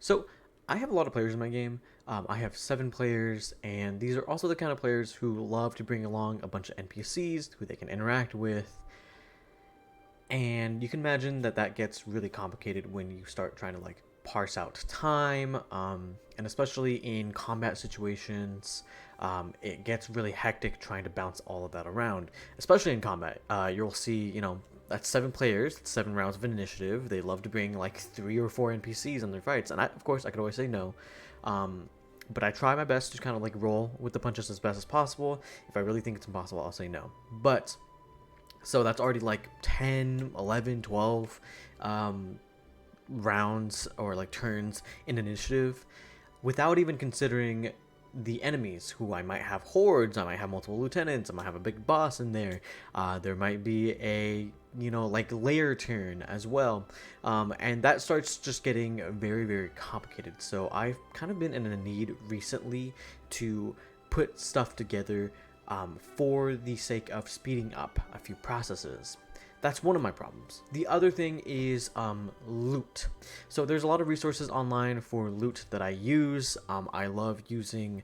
So I have a lot of players in my game. I have 7 players, and these are also the kind of players who love to bring along a bunch of NPCs who they can interact with. And you can imagine that that gets really complicated when you start trying to like parse out time, and especially in combat situations, it gets really hectic trying to bounce all of that around. Especially in combat, you'll see, that's 7 players, 7 rounds of initiative. They love to bring like 3 or 4 NPCs in their fights, and of course, I could always say no. But I try my best to kind of like roll with the punches as best as possible. If I really think it's impossible, I'll say no. But so that's already like 10, 11, 12 rounds or like turns in initiative without even considering the enemies who I might have hordes, I might have multiple lieutenants, I might have a big boss in there. There might be a, like layer turn as well. And that starts just getting very, very complicated. So I've kind of been in a need recently to put stuff together for the sake of speeding up a few processes. That's one of my problems. The other thing is loot. So there's a lot of resources online for loot that I use. I love using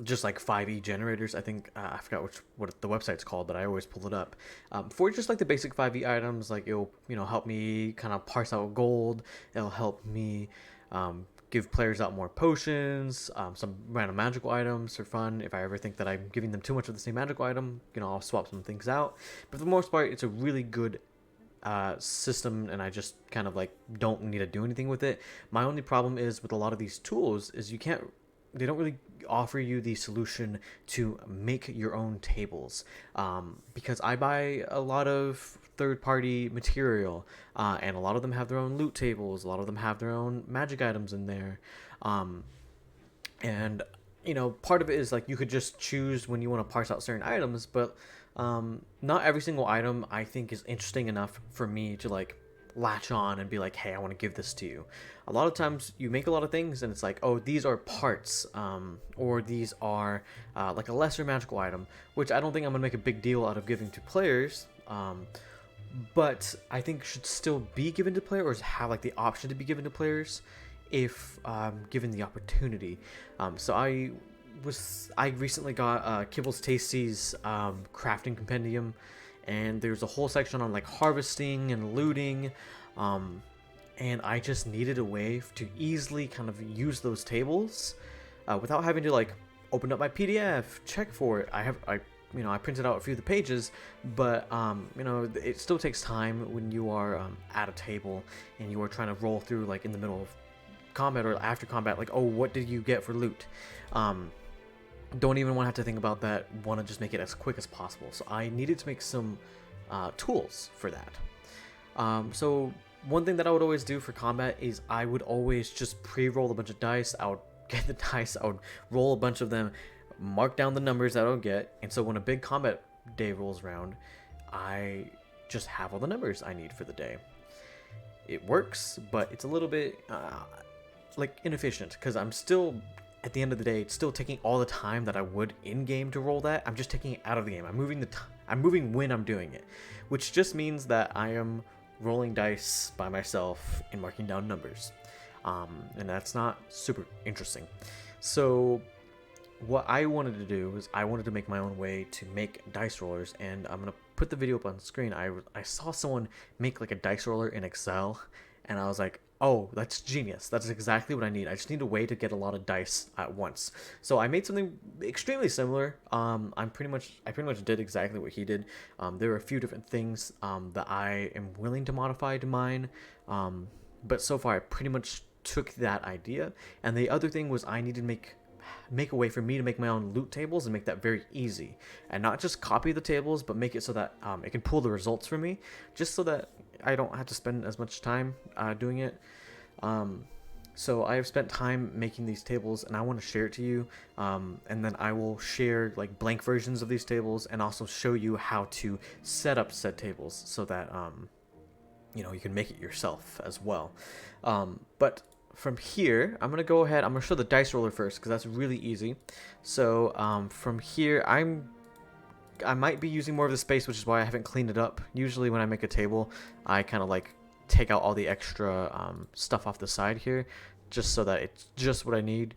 just like 5e generators. I think I forgot what the website's called, but I always pull it up for just like the basic 5e items. Like it'll help me kind of parse out gold. It'll help me give players out more potions, some random magical items for fun. If I ever think that I'm giving them too much of the same magical item, I'll swap some things out. But for the most part, it's a really good system, and I just kind of like don't need to do anything with it. My only problem is with a lot of these tools is they don't really offer you the solution to make your own tables, because I buy a lot of third-party material, and a lot of them have their own loot tables, a lot of them have their own magic items in there, and part of it is like you could just choose when you want to parse out certain items, but not every single item I think is interesting enough for me to like latch on and be like, hey, I want to give this to you. A lot of times you make a lot of things and it's like, oh, these are parts, or these are like a lesser magical item, which I don't think I'm gonna make a big deal out of giving to players, but I think should still be given to players, or have like the option to be given to players if given the opportunity. So I recently got Kibbles Tasty's crafting compendium, and there's a whole section on like harvesting and looting, and I just needed a way to easily kind of use those tables without having to like open up my PDF, check for it. I printed out a few of the pages, but it still takes time when you are at a table and you are trying to roll through like in the middle of combat or after combat, like, oh, what did you get for loot? Don't even want to have to think about that. Want to just make it as quick as possible. So I needed to make some tools for that. So one thing that I would always do for combat is I would always just pre-roll a bunch of dice. I would get the dice, I would roll a bunch of them, mark down the numbers that I would get, and so when a big combat day rolls around, I just have all the numbers I need for the day. It works, but it's a little bit like inefficient, because I'm still, at the end of the day, it's still taking all the time that I would in game to roll that. I'm just taking it out of the game. I'm moving when I'm doing it, which just means that I am rolling dice by myself and marking down numbers, and that's not super interesting. So what I wanted to do is I wanted to make my own way to make dice rollers, and I'm gonna put the video up on the screen. I saw someone make like a dice roller in Excel, and I was like, oh, that's genius. That's exactly what I need. I just need a way to get a lot of dice at once. So I made something extremely similar. I pretty much did exactly what he did. There are a few different things that I am willing to modify to mine, but so far I pretty much took that idea. And the other thing was I needed to make a way for me to make my own loot tables and make that very easy, and not just copy the tables, but make it so that it can pull the results for me, just so that I don't have to spend as much time doing it. So I have spent time making these tables, and I want to share it to you, and then I will share like blank versions of these tables and also show you how to set up said tables so that you can make it yourself as well. But from here, I'm going to go ahead, I'm going to show the dice roller first, because that's really easy. So from here, I might be using more of the space, which is why I haven't cleaned it up. Usually when I make a table, I kind of like take out all the extra stuff off the side here, just so that it's just what I need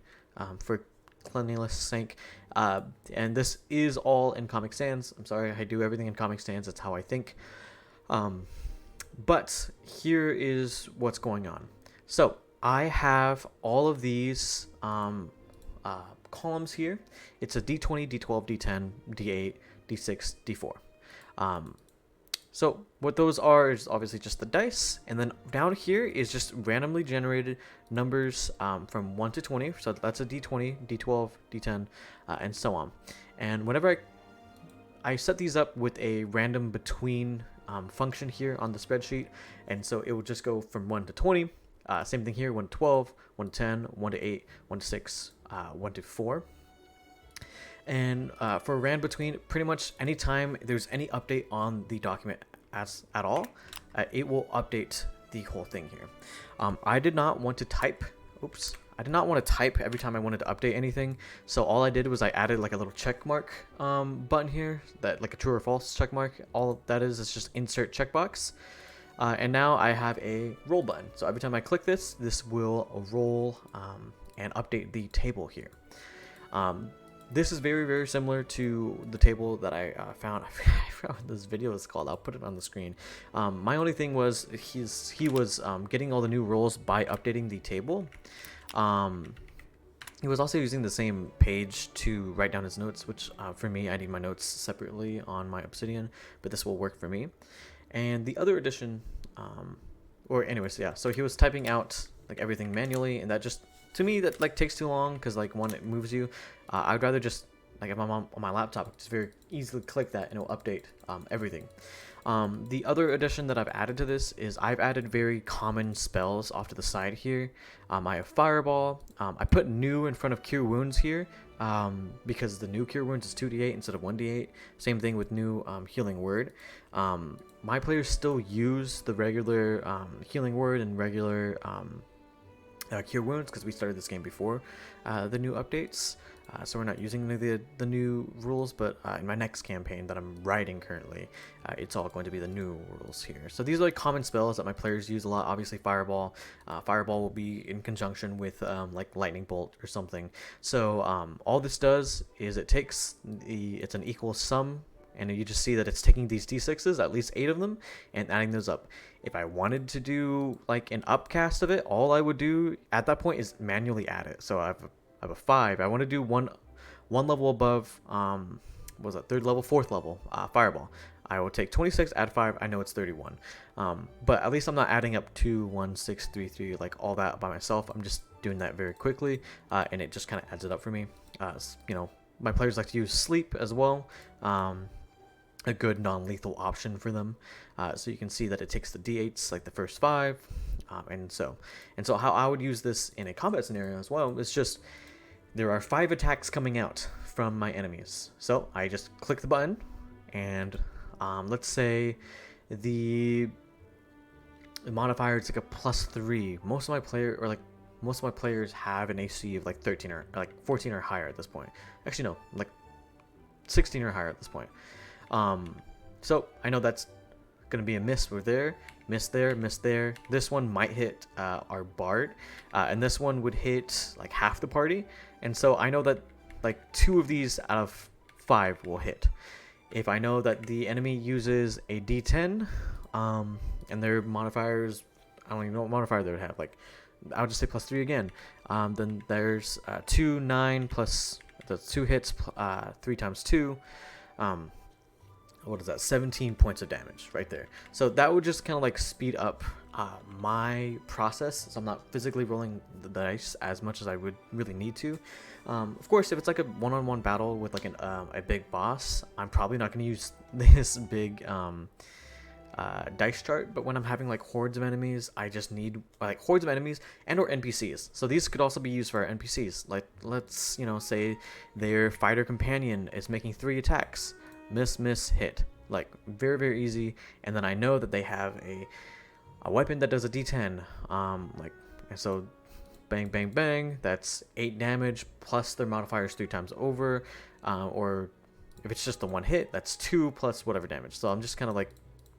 for cleanliness sake. And this is all in Comic Sans. I'm sorry, I do everything in Comic Sans. That's how I think. But here is what's going on. So I have all of these columns here. It's a D20, D12, D10, D8, D6, D4. So what those are is obviously just the dice, and then down here is just randomly generated numbers from 1 to 20. So that's a D20, D12, D10, and so on. And whenever I set these up with a random between function here on the spreadsheet, and so it will just go from 1 to 20. Same thing here, 1 to 12, 1 to 10, 1 to 8, 1 to 6, 1 to 4. And for rand between, pretty much anytime there's any update on the document at all, it will update the whole thing here. I did not want to type. I did not want to type every time I wanted to update anything. So all I did was I added like a little check mark button here, that like a true or false check mark. All that is just insert checkbox. And now I have a roll button. So every time I click this, this will roll and update the table here. This is very, very similar to the table that I found. I forgot what this video is called. I'll put it on the screen. My only thing was he was getting all the new rolls by updating the table. He was also using the same page to write down his notes, which for me, I need my notes separately on my Obsidian, but this will work for me. And the other addition, or anyways, yeah, so he was typing out like everything manually, and that just, to me, that like takes too long, because like one, it moves you. I'd rather just, like if I'm on my laptop, just very easily click that and it'll update everything. The other addition that I've added to this is I've added very common spells off to the side here. I have Fireball. I put new in front of Cure Wounds here because the new Cure Wounds is 2d8 instead of 1d8. Same thing with new Healing Word. My players still use the regular Healing Word and regular Cure Wounds because we started this game before the new updates. So we're not using the new rules, but in my next campaign that I'm writing currently, it's all going to be the new rules here. So these are like common spells that my players use a lot. Obviously Fireball. Fireball will be in conjunction with like Lightning Bolt or something. So all this does is it takes it's an equal sum, and you just see that it's taking these d6s, at least 8 of them, and adding those up. If I wanted to do like an upcast of it, all I would do at that point is manually add it. So I have a 5. I want to do one level above, what was that, 3rd level, 4th level, Fireball. I will take 26, add 5, I know it's 31. But at least I'm not adding up 2, 1, 6, 3, 3, like all that by myself. I'm just doing that very quickly, and it just kind of adds it up for me. You know, my players like to use Sleep as well. A good non-lethal option for them. So you can see that it takes the d8s, like the first 5, and so how I would use this in a combat scenario as well is just, there are 5 attacks coming out from my enemies. So I just click the button, and let's say the modifier is like a +3. Most of my players have an AC of like 13 or like 14 or higher at this point. Actually, no, like 16 or higher at this point. So I know that's gonna be a miss. We're there, miss there, miss there. This one might hit our bard, and this one would hit like half the party. And so I know that like 2 of these out of 5 will hit. If I know that the enemy uses a D10, and their modifiers, I don't even know what modifier they would have. Like, I'll just say +3 again. Then there's 2, 9 plus the 2 hits, 3 times 2. What is that? 17 points of damage right there. So that would just kind of like speed up my process, so I'm not physically rolling the dice as much as I would really need to. Of course, if it's like a one-on-one battle with like a big boss, I'm probably not going to use this big dice chart. But when I'm having like hordes of enemies, I just need like hordes of enemies and or NPCs. So these could also be used for our NPCs. Like, let's, you know, say their fighter companion is making 3 attacks. Miss, miss, hit. Like, very, very easy. And then I know that they have a weapon that does a d10. Like, and so bang, bang, bang. That's 8 damage plus their modifiers 3 times over. Or if it's just the 1 hit, that's 2 plus whatever damage. So I'm just kind of like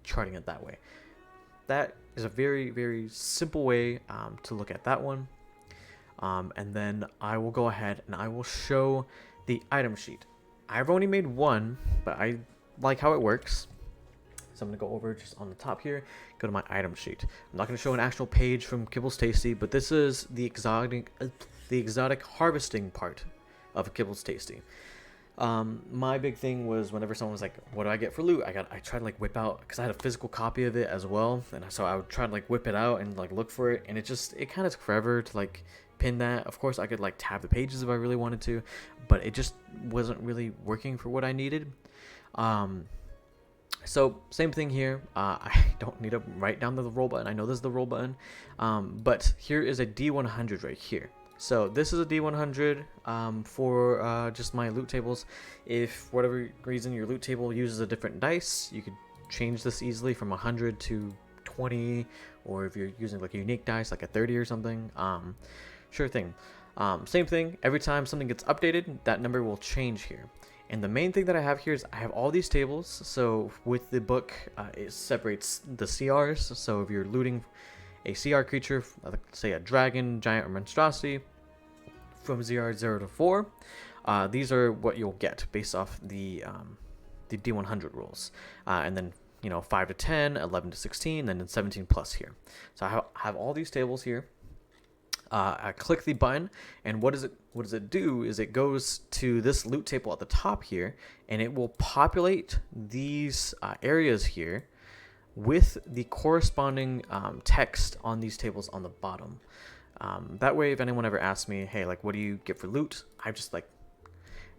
charting it that way. That is a very, very simple way to look at that one. And then I will go ahead and I will show the item sheet. I've only made one, but I like how it works. So I'm going to go over just on the top here, go to my item sheet. I'm not going to show an actual page from Kibbles Tasty, but this is the exotic harvesting part of Kibbles Tasty. My big thing was whenever someone was like, what do I get for loot? I tried to like whip out, because I had a physical copy of it as well, and so I would try to like whip it out and like look for it, and it kind of took forever to like pin that. Of course I could like tab the pages if I really wanted to, but it just wasn't really working for what I needed. So same thing here. I don't need to write down the roll button. I know this is the roll button, but here is a D100 right here. So this is a D100 for just my loot tables. If for whatever reason your loot table uses a different dice, you could change this easily from 100 to 20, or if you're using like a unique dice like a 30 or something, sure thing. Same thing, every time something gets updated, that number will change here. And the main thing that I have here is I have all these tables. So with the book, it separates the CRs. So if you're looting a CR creature, say a dragon, giant, or monstrosity, from 0 to 4, these are what you'll get based off the D100 rules. And then 5 to 10, 11 to 16, and then 17 plus here. So I have all these tables here. I click the button, and what does it do is it goes to this loot table at the top here, and it will populate these areas here with the corresponding text on these tables on the bottom. That way, if anyone ever asks me, hey, like, what do you get for loot? I just like,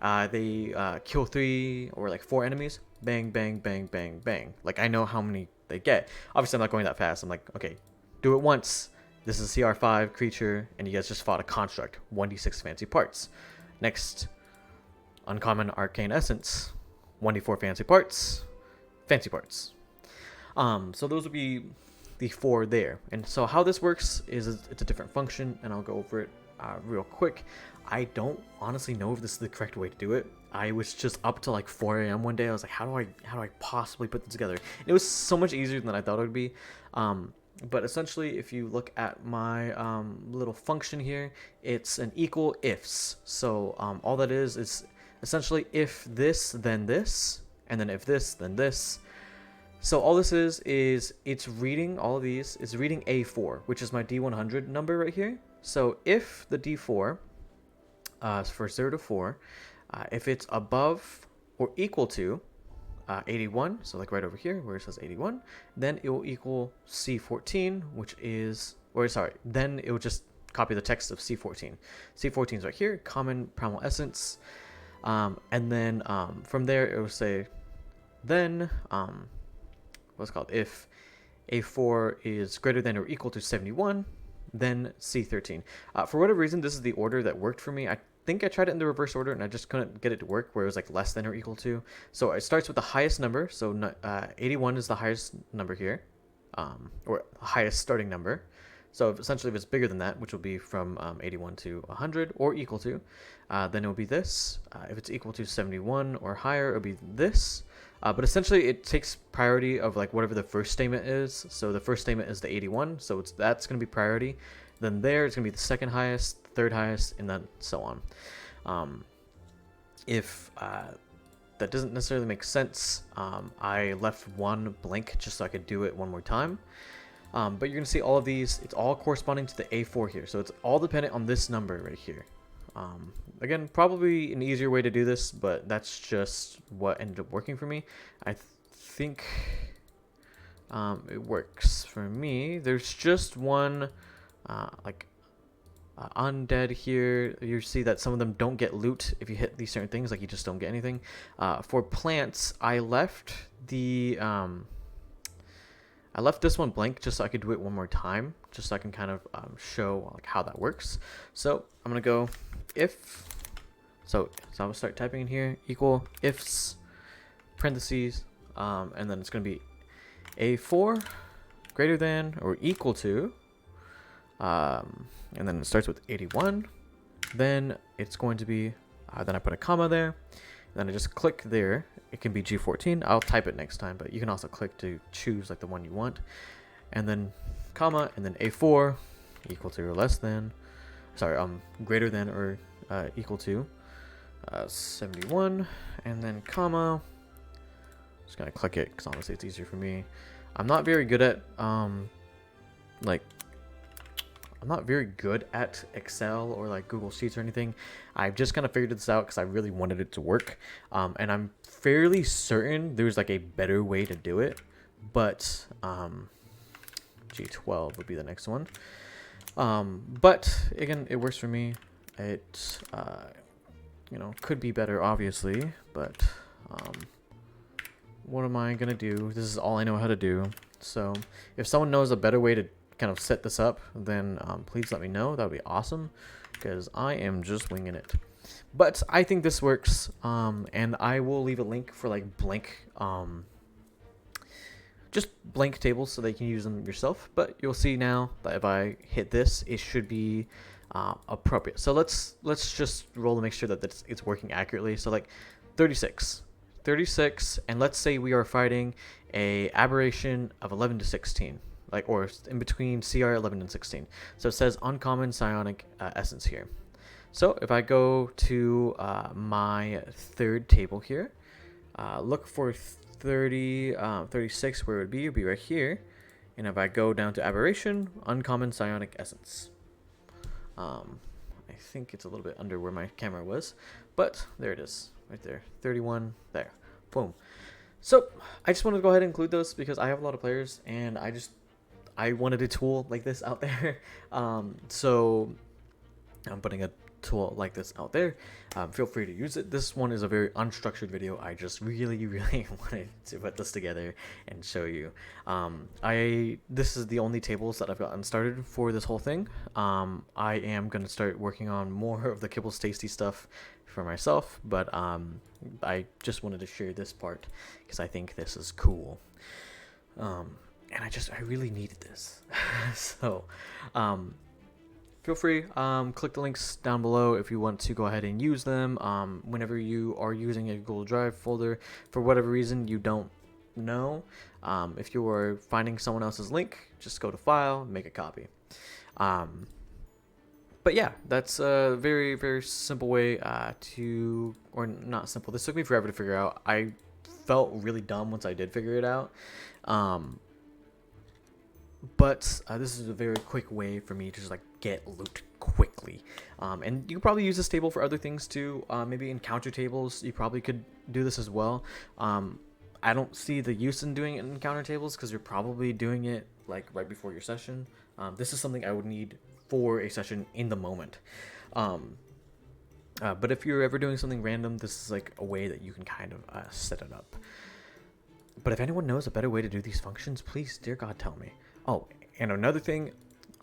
they kill 3 or like 4 enemies, bang, bang, bang, bang, bang. Like, I know how many they get. Obviously, I'm not going that fast. I'm like, okay, do it once. This is a CR5 creature, and you guys just fought a construct, 1d6 fancy parts. Next, uncommon arcane essence, 1d4 fancy parts, fancy parts. So those would be the 4 there. And so how this works is it's a different function, and I'll go over it real quick. I don't honestly know if this is the correct way to do it. I was just up till like 4 a.m. one day. I was like, how do I possibly put this together? And it was so much easier than I thought it would be. But essentially, if you look at my little function here, it's an equal ifs. So all that is essentially if this, then this, and then if this, then this. So all this is it's reading all of these. It's reading A4, which is my D100 number right here. So if the D4 for 0 to 4, if it's above or equal to 81, so like right over here where it says 81, then it will equal C14, which is, or sorry, then it will just copy the text of C14. C14 is right here, common primal essence, and then from there it will say, then what's it called, if A4 is greater than or equal to 71, then C13. For whatever reason, this is the order that worked for me. I think I tried it in the reverse order and I just couldn't get it to work where it was like less than or equal to. So it starts with the highest number. So 81 is the highest number here, or highest starting number. So essentially if it's bigger than that, which will be from 81 to 100 or equal to, then it will be this. If it's equal to 71 or higher, it will be this. But essentially it takes priority of like whatever the first statement is. So the first statement is the 81. So that's going to be priority. Then there it's going to be the second highest, third highest, and then so on. If that doesn't necessarily make sense, I left one blank just so I could do it one more time. But you're going to see all of these, it's all corresponding to the A4 here. So it's all dependent on this number right here. Again, probably an easier way to do this, but that's just what ended up working for me. I think it works for me. There's just one undead here. You see that some of them don't get loot if you hit these certain things, like you just don't get anything. For plants, I left the I left this one blank just so I could do it one more time, just so I can kind of show like how that works. So I'm gonna go if, so I'm gonna start typing in here, equal ifs, parentheses, and then it's gonna be A4 greater than or equal to, and then it starts with 81. Then it's going to be, then I put a comma there, then I just click there. It can be G14. I'll type it next time, but you can also click to choose like the one you want. and then comma, and then A4 equal to or less than, sorry, greater than or equal to 71, and then comma. Just gonna click it because honestly it's easier for me. I'm not very good at I'm not very good at Excel or like Google Sheets or anything. I've just kind of figured this out because I really wanted it to work. And I'm fairly certain there's like a better way to do it, but G12 would be the next one. But again, it works for me. It, you know, could be better obviously, but what am I gonna do? This is all I know how to do. So if someone knows a better way to kind of set this up, then please let me know. That would be awesome, because I am just winging it. But I think this works, and I will leave a link for like blank just blank tables so they can use them yourself. But you'll see now that if I hit this, it should be appropriate. So let's just roll to make sure that it's working accurately. So like 36, and let's say we are fighting a aberration of 11 to 16. Like, or in between CR 11 and 16. So it says uncommon psionic essence here. So if I go to my third table here, look for 36, where it would be right here. And if I go down to aberration, uncommon psionic essence. I think it's a little bit under where my camera was, but there it is, right there, 31, there, boom. So I just wanted to go ahead and include those because I have a lot of players, and I wanted a tool like this out there. So I'm putting a tool like this out there. Feel free to use it. This one is a very unstructured video. I just really wanted to put this together and show you. This is the only tables that I've gotten started for this whole thing. I am going to start working on more of the Kibbles Tasty stuff for myself, but I just wanted to share this part because I think this is cool. And I really needed this. So, feel free, click the links down below if you want to go ahead and use them. Whenever you are using a Google Drive folder, for whatever reason you don't know, if you are finding someone else's link, just go to File, make a copy. But yeah, that's a very simple way or not simple. This took me forever to figure out. I felt really dumb once I did figure it out. But this is a very quick way for me to just like get loot quickly. And you can probably use this table for other things too. Maybe encounter tables, you probably could do this as well. I don't see the use in doing it in encounter tables because you're probably doing it like right before your session. This is something I would need for a session in the moment. But if you're ever doing something random, this is like a way that you can kind of set it up. But if anyone knows a better way to do these functions, please, dear God, tell me. Oh, and another thing,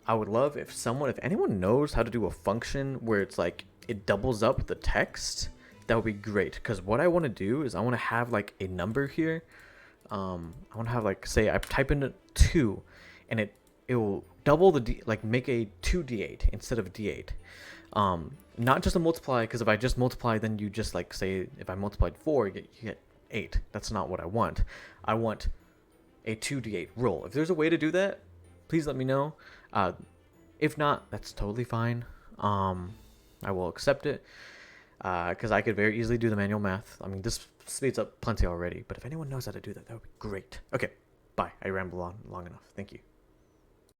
I would love if anyone knows how to do a function where it's like it doubles up the text, that would be great. Because what I want to do is I want to have like a number here. I want to have like, say I type in 2 and it will double make a 2d8 instead of d8. Not just a multiply, because if I just multiply, then you just like say if I multiplied 4, you get 8. That's not what I want. I want a 2d8 roll. If there's a way to do that, please let me know. If not, that's totally fine. I will accept it because I could very easily do the manual math. I mean, this speeds up plenty already, but if anyone knows how to do that, that would be great. Okay, bye. I rambled on long enough. Thank you.